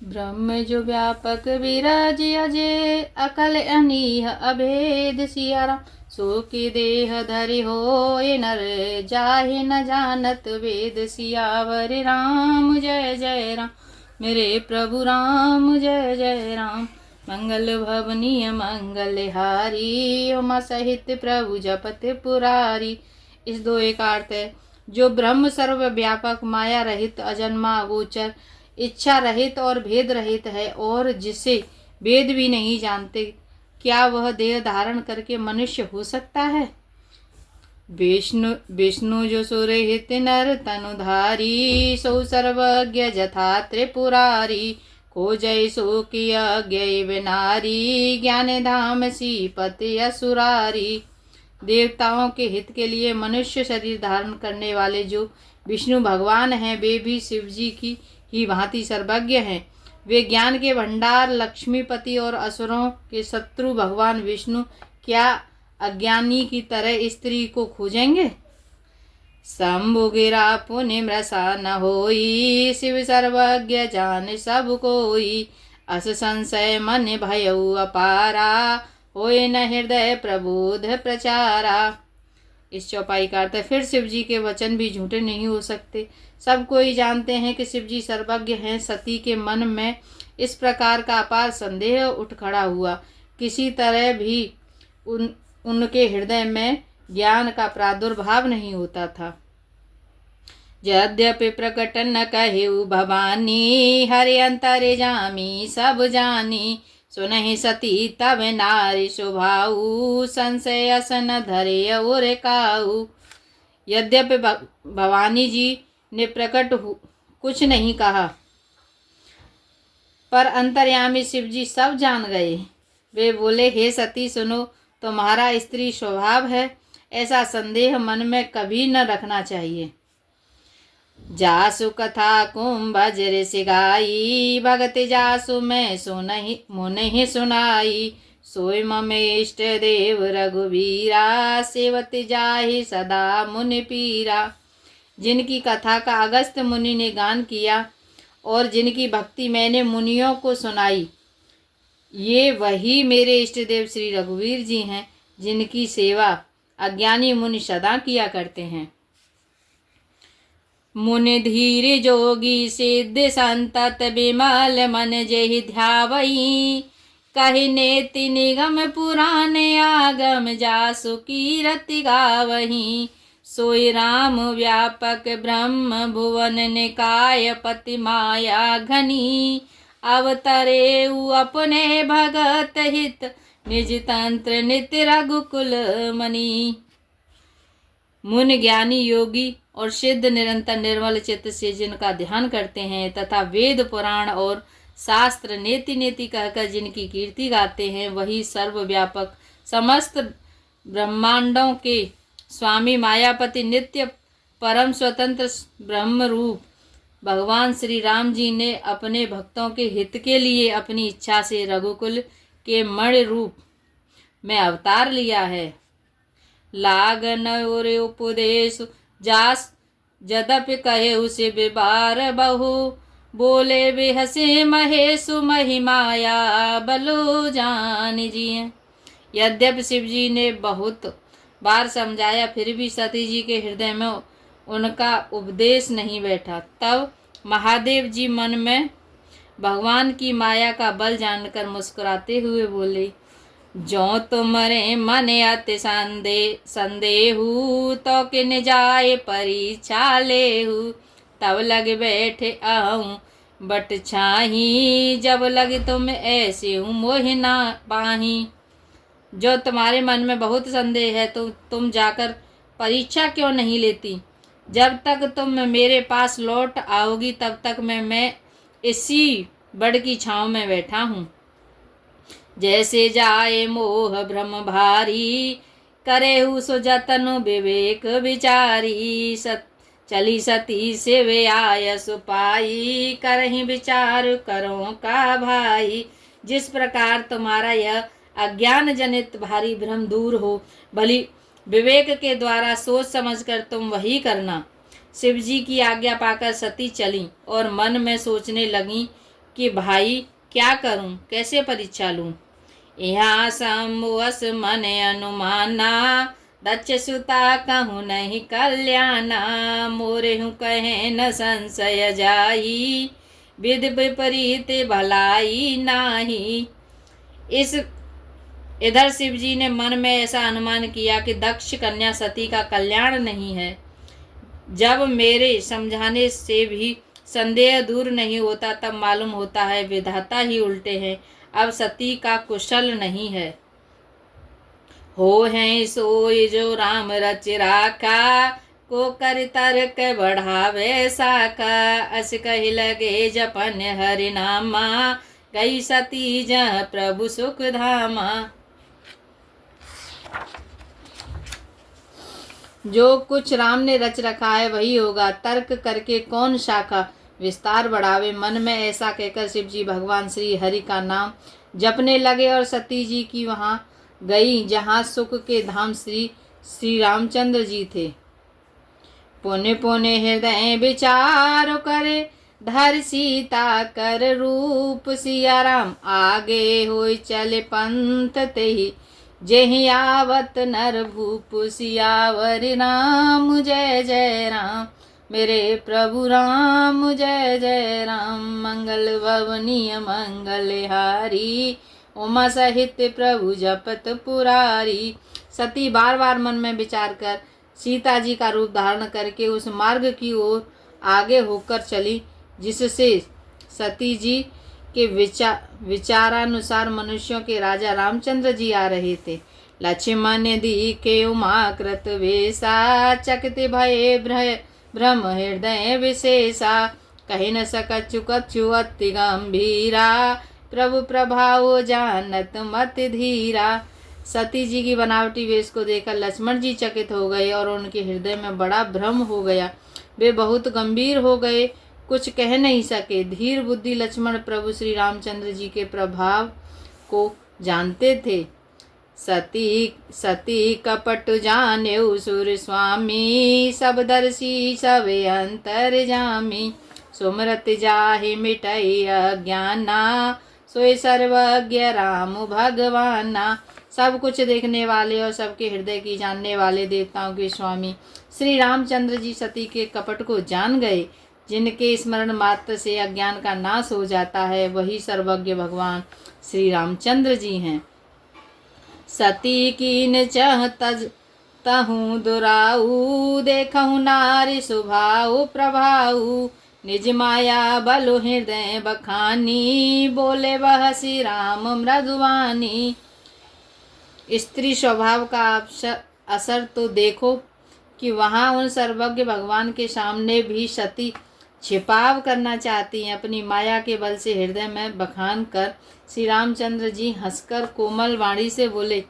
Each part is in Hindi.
ब्रह्म जो व्यापक विराज अजय, अकल अनीह अभेद सियाराम। सो की देह धरि होय नर, जाहि न जानत वेद। सियावर राम जय जय राम, मेरे प्रभु राम जय जय राम। मंगल भवनीय मंगलहारी, उमा सहित प्रभु जपत पुरारी। इस दोहे का अर्थ है, जो ब्रह्म सर्वव्यापक, माया रहित, अजन्मा, अगोचर, इच्छा रहित और भेद रहित है, और जिसे वेद भी नहीं जानते, क्या वह देह धारण करके मनुष्य हो सकता है। विष्णु विष्णु जो सुरहित नर तनुधारी, सो सर्वज्ञ जथा त्रिपुरारी। खोजै सो किय ज्ञ विनारी, ज्ञान धाम सीपति असुरारी। देवताओं के हित के लिए मनुष्य शरीर धारण करने वाले जो विष्णु भगवान हैं, वे भी शिव जी की ही भांति सर्वज्ञ हैं। वे ज्ञान के भंडार, लक्ष्मीपति और असुरों के शत्रु भगवान विष्णु क्या अज्ञानी की तरह स्त्री को खोजेंगे। शंभु गिरा पुनि मृषा न होई, शिव सर्वज्ञ जान सब कोई। अस संशय मन भयउ अपारा, होय न हृदय प्रबोध प्रचारा। इस चौपाई का अर्थ है, फिर शिव जी के वचन भी झूठे नहीं हो सकते। सब कोई जानते हैं कि शिव जी सर्वज्ञ हैं। सती के मन में इस प्रकार का अपार संदेह उठ खड़ा हुआ। किसी तरह भी उनके हृदय में ज्ञान का प्रादुर्भाव नहीं होता था। यद्यपि प्रकट न कहेउ भवानी, हरि अंतरे जामी सब जानी। सुनहि सती तब नारी शोभाऊ, संशय असन धरे और काऊ। यद्यपि भवानी जी ने प्रकट कुछ नहीं कहा, पर अंतर्यामी शिव जी सब जान गए। वे बोले, हे सती सुनो, तुम्हारा स्त्री स्वभाव है, ऐसा संदेह मन में कभी न रखना चाहिए। जासु कथा कुंभज ऋषि गाई, भगत जासु मैं सुनहि मुनि सुनाई। सोय मम इष्ट देव रघुवीरा, सेवति जाहि सदा मुनि पीरा। जिनकी कथा का अगस्त्य मुनि ने गान किया और जिनकी भक्ति मैंने मुनियों को सुनाई, ये वही मेरे इष्ट देव श्री रघुवीर जी हैं, जिनकी सेवा अज्ञानी मुनि सदा किया करते हैं। मुनि धीर जोगी सिद्ध संतत, बिमल मन जेहि ध्यावई। कहि नेति निगम पुराण, आगम जासु कीरति गावही। सोई राम व्यापक ब्रह्म, भुवन निकाय पति माया घनी। अवतरेउ अपने भगत हित, निज तंत्र नित्य रघुकुल मणि। मुनि ज्ञानी योगी और सिद्ध निरंतर निर्मल चित्त से जिनका ध्यान करते हैं, तथा वेद पुराण और शास्त्र नेति नेति कहकर जिनकी कीर्ति गाते हैं, वही सर्वव्यापक समस्त ब्रह्मांडों के स्वामी, मायापति, नित्य परम स्वतंत्र ब्रह्म रूप भगवान श्री राम जी ने अपने भक्तों के हित के लिए अपनी इच्छा से रघुकुल के मणि रूप में अवतार लिया है। लागन और उपदेश जास जदपि कहे उसे विबार बहु, बोले बेहसे महेशु महिमाया बलो जान जिए। यद्यपि शिव जी ने बहुत बार समझाया, फिर भी सती जी के हृदय में उनका उपदेश नहीं बैठा। तब महादेव जी मन में भगवान की माया का बल जानकर मुस्कुराते हुए बोले, जो तुमरे मन अति संदेहु, तो किन जाए परीक्षा लेहु। तब लग बैठे आहूँ बट छाही, जब लग तुम ऐसे हूँ मोहि ना पाही। जो तुम्हारे मन में बहुत संदेह है, तो तुम जाकर परीक्षा क्यों नहीं लेती। जब तक तुम मेरे पास लौट आओगी, तब तक मैं इसी बड़ की छाँव में बैठा हूँ। जैसे जाए मोह भ्रम भारी, करेहु सो जतन विवेक विचारी। चली सती से वे आय सुपाई, करहि विचार करो का भाई। जिस प्रकार तुम्हारा यह अज्ञान जनित भारी भ्रम दूर हो, भली विवेक के द्वारा सोच समझकर तुम वही करना। शिव जी की आज्ञा पाकर सती चली और मन में सोचने लगी कि भाई क्या करूं, कैसे परीक्षा लूं। यहाँ सम्मुस मन अनुमाना, दक्ष सुता कहूँ नहीं कल्याणा। मोरे हूँ कहे न संशय जाई, विध विपरीत भलाई नाही। इस इधर शिव जी ने मन में ऐसा अनुमान किया कि दक्ष कन्या सती का कल्याण नहीं है। जब मेरे समझाने से भी संदेह दूर नहीं होता, तब मालूम होता है विधाता ही उल्टे हैं। अब सती का कुशल नहीं है। हो है सोई जो राम रच राखा, को कर तर्क बढ़ावे साका। अस कही लगे जपन हरि नामा, गई सती जह प्रभु सुख धामा। जो कुछ राम ने रच रखा है वही होगा, तर्क करके कौन शाखा विस्तार बढ़ावे। मन में ऐसा कहकर शिव जी भगवान श्री हरि का नाम जपने लगे और सती जी की वहाँ गई जहाँ सुख के धाम श्री रामचंद्र जी थे। पुण्य पुण्य हृदय विचार करे, धर सीता कर रूप सिया राम। आगे होई चले पंथ तेहि, जेहि आवत नर भूप सियावर राम। जय जय राम मेरे प्रभु राम, जय जय राम। मंगल भवनीय मंगलहारी, उमा सहित प्रभु जपत पुरारी। सती बार बार मन में विचार कर सीता जी का रूप धारण करके उस मार्ग की ओर आगे होकर चली जिससे सती जी के विचारानुसार मनुष्यों के राजा रामचंद्र जी आ रहे थे। लक्ष्मण दिखे उमाकृत वेशा, चकित भये भ्रम हृदय विशेषा। कही न सकछु कछु अति गंभीरा, प्रभु प्रभाव जानत मत धीरा। सती जी की बनावटी वेश को देखकर लक्ष्मण जी चकित हो गए और उनके हृदय में बड़ा भ्रम हो गया। वे बहुत गंभीर हो गए, कुछ कह नहीं सके। धीर बुद्धि लक्ष्मण प्रभु श्री रामचंद्र जी के प्रभाव को जानते थे। सती कपट जाने सुर स्वामी, सब दर्शी सब अंतर जामी। सुमरत जाहि मिटई अज्ञाना, सोई सर्वज्ञ राम भगवाना। सब कुछ देखने वाले और सबके हृदय की जानने वाले देवताओं के स्वामी श्री रामचंद्र जी सती के कपट को जान गए। जिनके स्मरण मात्र से अज्ञान का नाश हो जाता है, वही सर्वज्ञ भगवान श्री रामचंद्र जी हैं। सती कीन चह तज तहूँ दुराऊ, देखहु नारी सुभाऊ प्रभाऊ। निज माया बलु हृदय बखानी, बोले वह श्री राम मृदुवानी। स्त्री स्वभाव का असर तो देखो कि वहाँ उन सर्वज्ञ भगवान के सामने भी सती छिपाव करना चाहती हैं। अपनी माया के बल से हृदय में बखान कर श्री रामचंद्र जी हंसकर कोमल वाणी से बोले,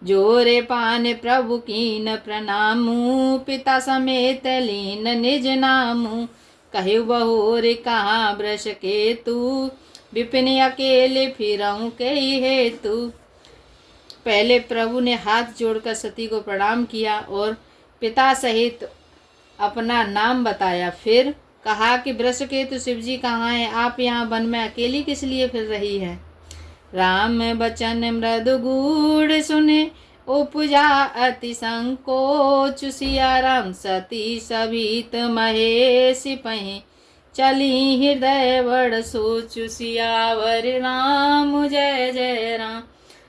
जोरे पान प्रभु कीन प्रणामू, पिता समेत लीन निज नामू। कहु बहुरे कहाँ वृष के तू, विपिन अकेले फिरऊँ के हेतु। पहले प्रभु ने हाथ जोड़कर सती को प्रणाम किया और पिता सहित अपना नाम बताया। फिर कहा कि वृषकेतु शिवजी कहाँ हैं, आप यहाँ वन में अकेली किस लिए फिर रही है। राम बचन मृदु गूढ़ सुने, उपजा अति संकोच। सिया राम सती सभित महेश पहे, चली हृदय बड़ सोच। सियावर राम जय जय राम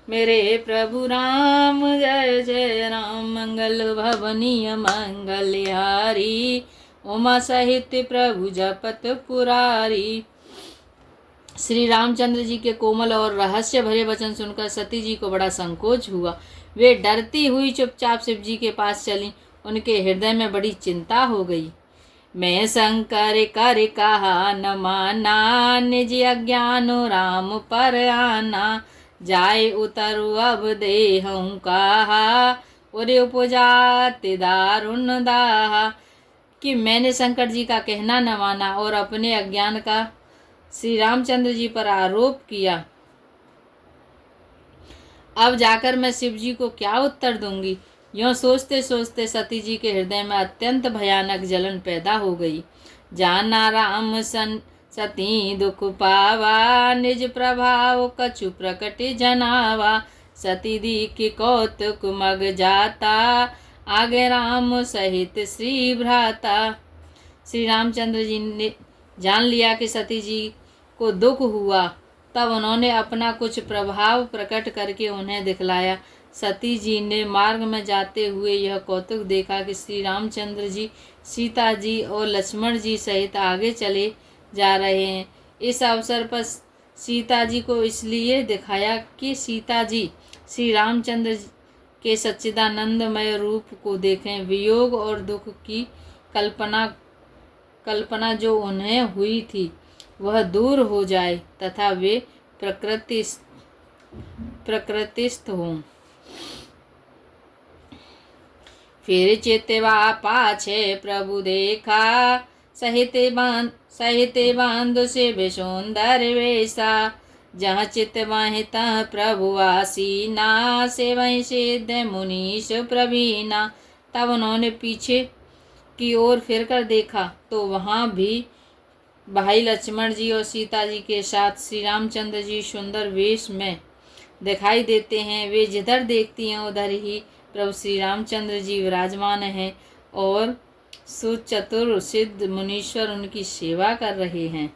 मेरे प्रभु राम, जय जय राम। मंगल भवनीय मंगलहारी, उमा सहित प्रभु जपत पुरारी। श्री रामचंद्र जी के कोमल और रहस्य भरे वचन सुनकर सती जी को बड़ा संकोच हुआ। वे डरती हुई चुपचाप शिव जी के पास चली। उनके हृदय में बड़ी चिंता हो गई। मैं शंकर कर कहा न माना, निज अज्ञान राम पर आना। जाए उतरु अब देहूँ कहा, उरे उपजात दारुण दाहा। कि मैंने शंकर जी का कहना न माना और अपने अज्ञान का श्री रामचंद्र जी पर आरोप किया। अब जाकर मैं शिव जी को क्या उत्तर दूंगी। यूँ सोचते सोचते सती जी के हृदय में अत्यंत भयानक जलन पैदा हो गई। जाना राम सती दुख पावा, निज प्रभाव कछु प्रकट जनावा। सती दीख कौतुक मग जाता, आगे राम सहित श्री भ्राता। श्री रामचंद्र जी ने जान लिया कि सती जी को दुख हुआ, तब उन्होंने अपना कुछ प्रभाव प्रकट करके उन्हें दिखलाया। सती जी ने मार्ग में जाते हुए यह कौतुक देखा कि श्री रामचंद्र जी सीता जी और लक्ष्मण जी सहित आगे चले जा रहे हैं। इस अवसर पर सीता जी को इसलिए दिखाया कि सीता जी श्री रामचंद्र के सच्चिदानंदमय रूप को देखें, वियोग और दुख की कल्पना जो उन्हें हुई थी वह दूर हो जाए तथा वे प्रकृतिस्थ हों। फिर चितवा पाछे प्रभु देखा, सहित बांध से सुंदर वेशा। जहाँ चित वहीं तह प्रभु आसीना, से वहीं सिद्ध मुनीश प्रवीणा। तब उन्होंने पीछे की ओर फिर कर देखा तो वहाँ भी भाई लक्ष्मण जी और सीता जी के साथ श्री रामचंद्र जी सुंदर वेश में दिखाई देते हैं। वे जिधर देखती हैं उधर ही प्रभु श्री रामचंद्र जी विराजमान हैं और सुचतुर सिद्ध मुनीश्वर उनकी सेवा कर रहे हैं।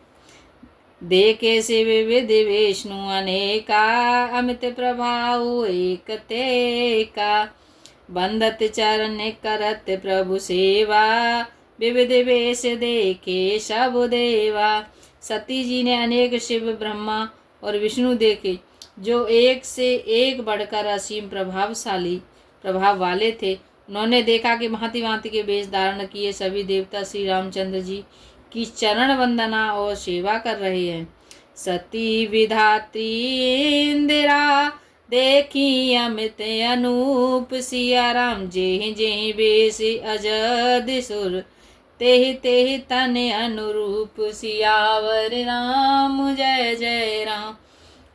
देखे से विविध विष्णु अनेका, अमित प्रभाव एक तेका। बंदत चरण करत प्रभु सेवा, विविध वेश देखे सब देवा। सती जी ने अनेक शिव ब्रह्मा और विष्णु देखे जो एक से एक बढ़कर असीम प्रभाव वाले थे। उन्होंने देखा कि भांति भांति के वेश धारण किए सभी देवता श्री रामचंद्र जी की चरण वंदना और सेवा कर रहे हैं। सती विधात्री इंदिरा, देखी अमित अनूप। सिया राम जेहि जेहि बेश अजद सुर, तेहि तेहि तन अनुरूप। सियावर राम जय जय राम,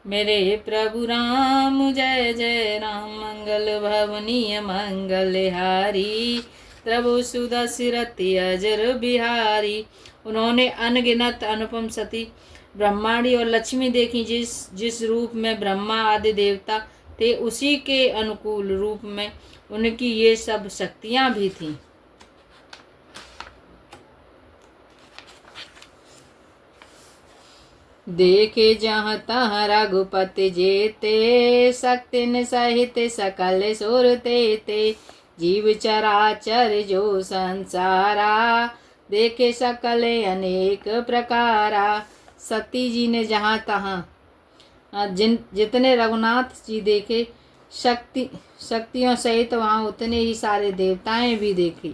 मेरे प्रभु राम जय जय राम। मंगल भवनीय मंगलहारी, प्रभु सुदशरथि अजर बिहारी। उन्होंने अनगिनत अनुपम सती ब्रह्मांडी और लक्ष्मी देखी। जिस रूप में ब्रह्मा आदि देवता थे उसी के अनुकूल रूप में उनकी ये सब शक्तियां भी थीं। देखे जहाँ तहाँ रघुपति जेते, शक्तिन सहित सकल सुर तेते। जीव चराचर जो संसारा, देखे सकल अनेक प्रकारा। सती जी ने जहाँ तहाँ जितने रघुनाथ जी देखे शक्तियों सहित वहाँ उतने ही सारे देवताएं भी देखी।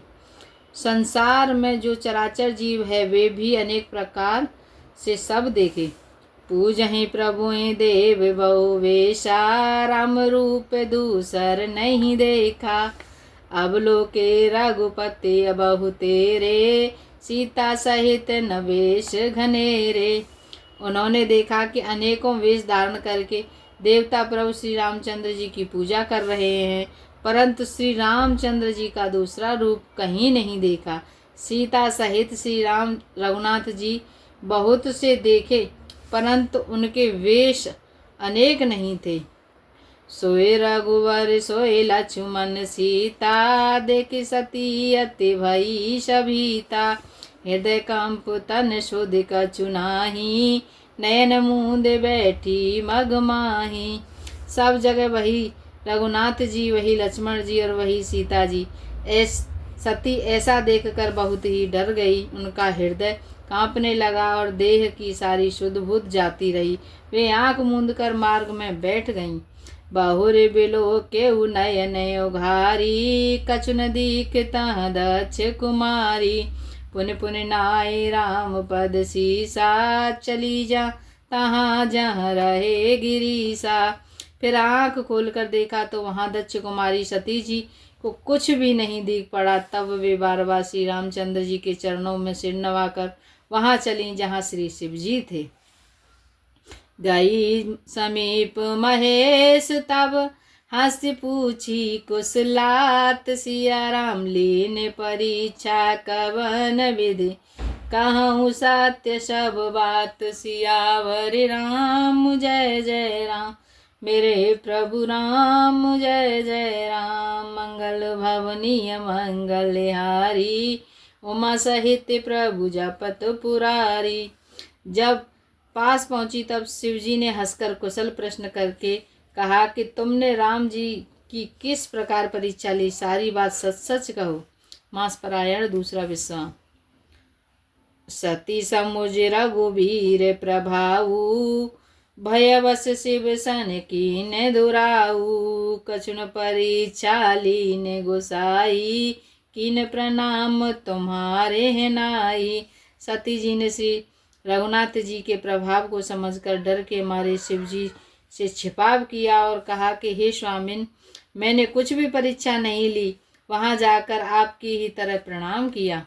संसार में जो चराचर जीव है वे भी अनेक प्रकार से सब देखे। पूजहि प्रभु देव बहु वेशा, राम रूप दूसर नहीं देखा। अब लोके रघुपति बहु तेरे, सीता सहित नवेश घनेरे। उन्होंने देखा कि अनेकों वेश धारण करके देवता प्रभु श्री रामचंद्र जी की पूजा कर रहे हैं, परंतु श्री रामचंद्र जी का दूसरा रूप कहीं नहीं देखा। सीता सहित श्री राम रघुनाथ जी बहुत से देखे, परंतु उनके वेश अनेक नहीं थे। सोए रघुवर सोए लक्ष्मण सीता, देख सती अति भई सभीता। हृदय कंप तन शुद्ध कछु नाही, नयन मूंद बैठी मग माही। सब जगह वही रघुनाथ जी, वही लक्ष्मण जी और वही सीता जी। सती ऐसा देखकर बहुत ही डर गई। उनका हृदय कांपने लगा और देह की सारी शुद्ध बुद्ध जाती रही। वे आंख मूंद कर मार्ग में बैठ गईं। बहुर बिलो केहू नयन उघारी, कछु न दीखता दक्ष कुमारी। पुन पुन नाय राम पद सीसा, चली जा तहाँ जहाँ रहे गिरीसा। फिर आंख खोलकर देखा तो वहाँ दक्ष कुमारी सती जी को कुछ भी नहीं दिख पड़ा। तब वे बार बार श्री रामचंद्र जी के चरणों में सिर नवाकर वहाँ चली जहाँ श्री शिव जी थे। गई समीप महेश तब, हंस पूछी कुशलात। सिया राम लीन परीक्षा कवन विधि, कहूँ सत्य सब बात सियावर राम जय जय राम। मेरे प्रभु राम जय जय राम। मंगल भवनीय मंगलहारी उमा सहित प्रभु जपत पुरारी। जब पास पहुंची तब शिवजी ने हंसकर कुशल प्रश्न करके कहा कि तुमने राम जी की किस प्रकार परीक्षा ली, सारी बात सच सच कहो। मासपरायण दूसरा विश्वाम। सती समुझ रघुबीर प्रभाऊ भयवश शिव सन कीन दुराऊ। कछुन परीक्षा लीन गोसाई कीन प्रणाम तुम्हारे है नाई। सती जी ने श्री रघुनाथ जी के प्रभाव को समझकर डर के मारे शिव जी से छिपाव किया और कहा कि हे स्वामिन, मैंने कुछ भी परीक्षा नहीं ली, वहां जाकर आपकी ही तरह प्रणाम किया।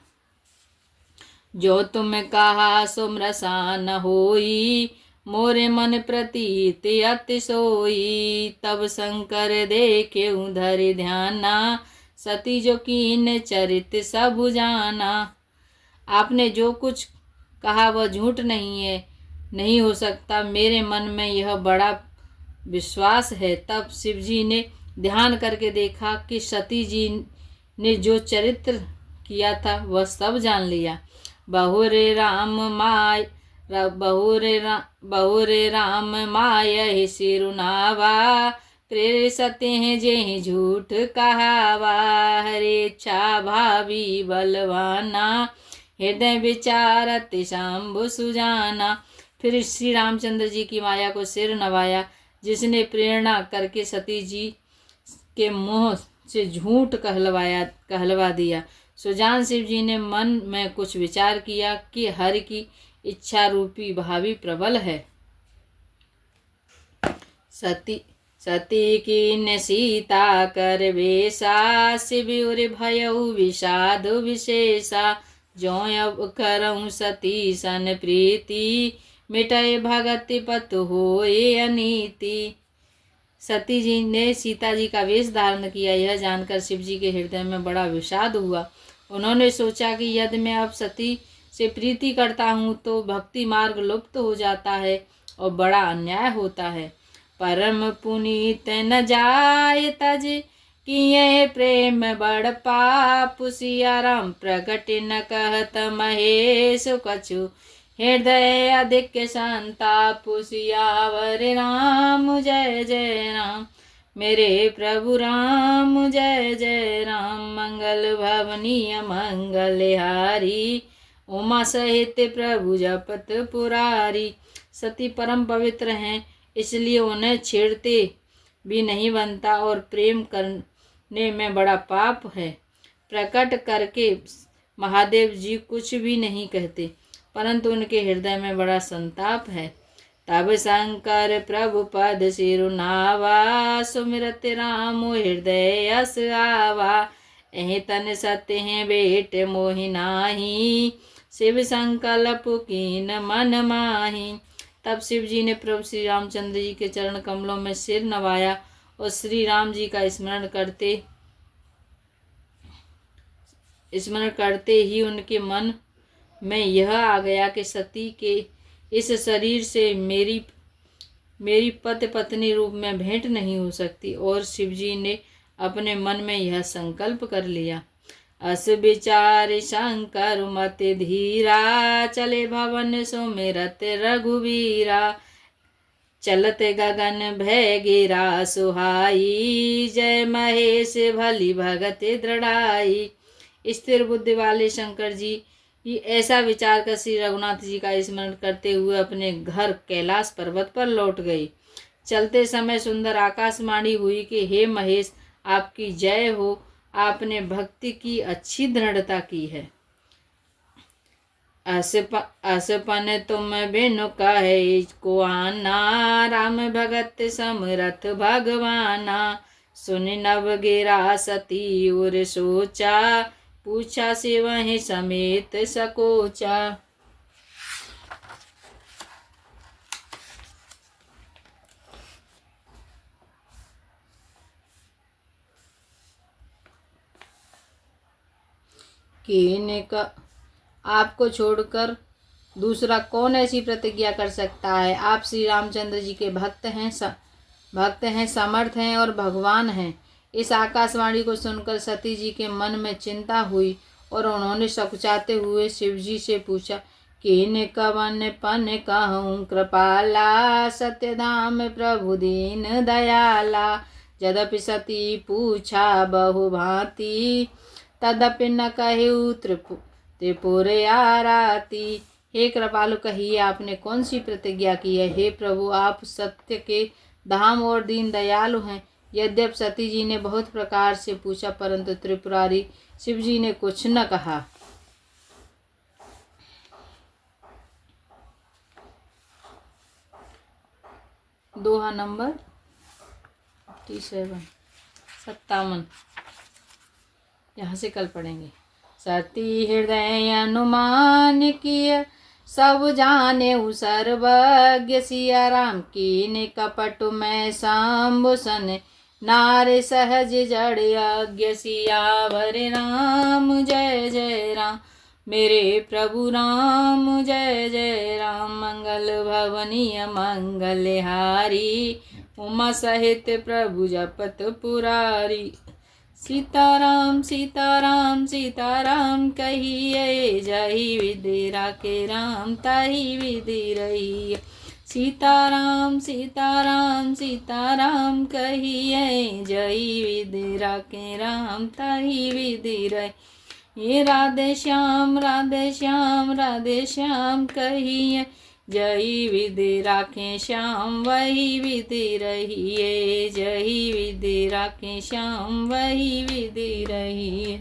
जो तुम कहा सो मृषा न होई, मोरे मन प्रतीत अति सोई। तब शंकर देखे धरि ध्याना, सती जो कीन चरित सब जाना। आपने जो कुछ कहा वह झूठ नहीं है, नहीं हो सकता, मेरे मन में यह बड़ा विश्वास है। तब शिवजी ने ध्यान करके देखा कि सती जी ने जो चरित्र किया था वह सब जान लिया। बहुरे राम माय सिरुनावा, प्रेरित हैं जे झूठ कहावा। हरे इच्छा भावी बलवाना, हृदय विचारत शंभु सुजाना। फिर श्री रामचंद्र जी की माया को सिर नवाया, जिसने प्रेरणा करके सती जी के मुंह से झूठ कहलवा दिया। सुजान शिव जी ने मन में कुछ विचार किया कि हरि की इच्छा रूपी भावी प्रबल है। सती की सीता कर वेशा, शिविर भयउ विषाद विशेषा। जो अब करऊँ सती सन प्रीति, मिटय भगति पत होए अनीति। सती जी ने सीता जी का वेश धारण किया। यह जानकर शिव जी के हृदय में बड़ा विषाद हुआ। उन्होंने सोचा कि यदि मैं अब सती से प्रीति करता हूँ तो भक्ति मार्ग लुप्त हो जाता है और बड़ा अन्याय होता है। परम पुनीत न जाय तज, किए प्रेम बड़ पाप। सिया राम प्रगट न कहत महेश कछु, हृदय अधिक संताप। सियावर राम जय जय राम। मेरे प्रभु राम जय जय राम। मंगल भवनीय मंगलहारी उमा सहित प्रभु जपत पुरारी। सती परम पवित्र हैं, इसलिए उन्हें छेड़ते भी नहीं बनता और प्रेम करने में बड़ा पाप है। प्रकट करके महादेव जी कुछ भी नहीं कहते, परंतु उनके हृदय में बड़ा संताप है। तब शंकर प्रभु पद सिरुनावा, सुमिरत राम हृदय अस आवा। एह तन सत्य हैं बेट मोहि नाही, शिव संकल्प कीन मन माही। तब शिव जी ने प्रभु श्री रामचंद्र जी के चरण कमलों में सिर नवाया और श्री राम जी का स्मरण करते ही उनके मन में यह आ गया कि सती के इस शरीर से मेरी पति पत्नी रूप में भेंट नहीं हो सकती। और शिवजी ने अपने मन में यह संकल्प कर लिया। अस विचार शंकर मत धीरा, चले भवन सुमिरत रघुवीरा। चलत गगन भय गिरा सुहाई, जय महेश भली भगत दृढ़ाई। स्थिर बुद्धि वाले शंकर जी ऐसा विचार कर श्री रघुनाथ जी का स्मरण करते हुए अपने घर कैलाश पर्वत पर लौट गए। चलते समय सुंदर आकाशवाणी हुई कि हे महेश, आपकी जय हो, आपने भक्ति की अच्छी दृढ़ता की है। असपन तुम बिनु कहे को आना, राम भगत समरथ भगवाना। सुन नव गिरा सती उर सोचा, पूछा से वहीं समेत सकोचा। आपको छोड़कर दूसरा कौन ऐसी प्रतिज्ञा कर सकता है। आप श्री रामचंद्र जी के भक्त हैं, समर्थ हैं और भगवान हैं। इस आकाशवाणी को सुनकर सती जी के मन में चिंता हुई और उन्होंने सकुचाते हुए शिव जी से पूछा, किन कवन पन कहूँ कृपाला, सत्यधाम प्रभु दीन दयाला। यद्यपि सती पूछा बहु भांति, तदपि न कहु त्रिपुर आराती। हे कृपालु, कहिए आपने कौन सी प्रतिज्ञा की है। हे प्रभु, आप सत्य के धाम और दीन दयालु हैं। यद्यप सती जी ने बहुत प्रकार से पूछा, परंतु त्रिपुरारी शिव जी ने कुछ न कहा। दोहा नंबर 57 यहाँ से कल पढ़ेंगे। सती हृदय अनुमान किय, सब जाने सर्वज्ञ। सिया राम कीन कपट में सांबुसन, नारे सहज जड़ यज्ञ। सियावर राम जय जय राम, मेरे प्रभु राम जय जय राम। मंगल भवनीय मंगलहारी, उमा सहित प्रभु जपत पुरारी। सीताराम सीताराम सीताराम कहिए, जही विधि राखे राम ताही विधि रही। सीताराम सीताराम सीताराम कहिए, जही विधि राखे राम ताही विधि रही। ये राधे श्याम राधे श्याम राधे श्याम कहिए, जही विधि राखे श्याम वही विधि रहिए। जही विधि राखे श्याम वही विधि रहिए।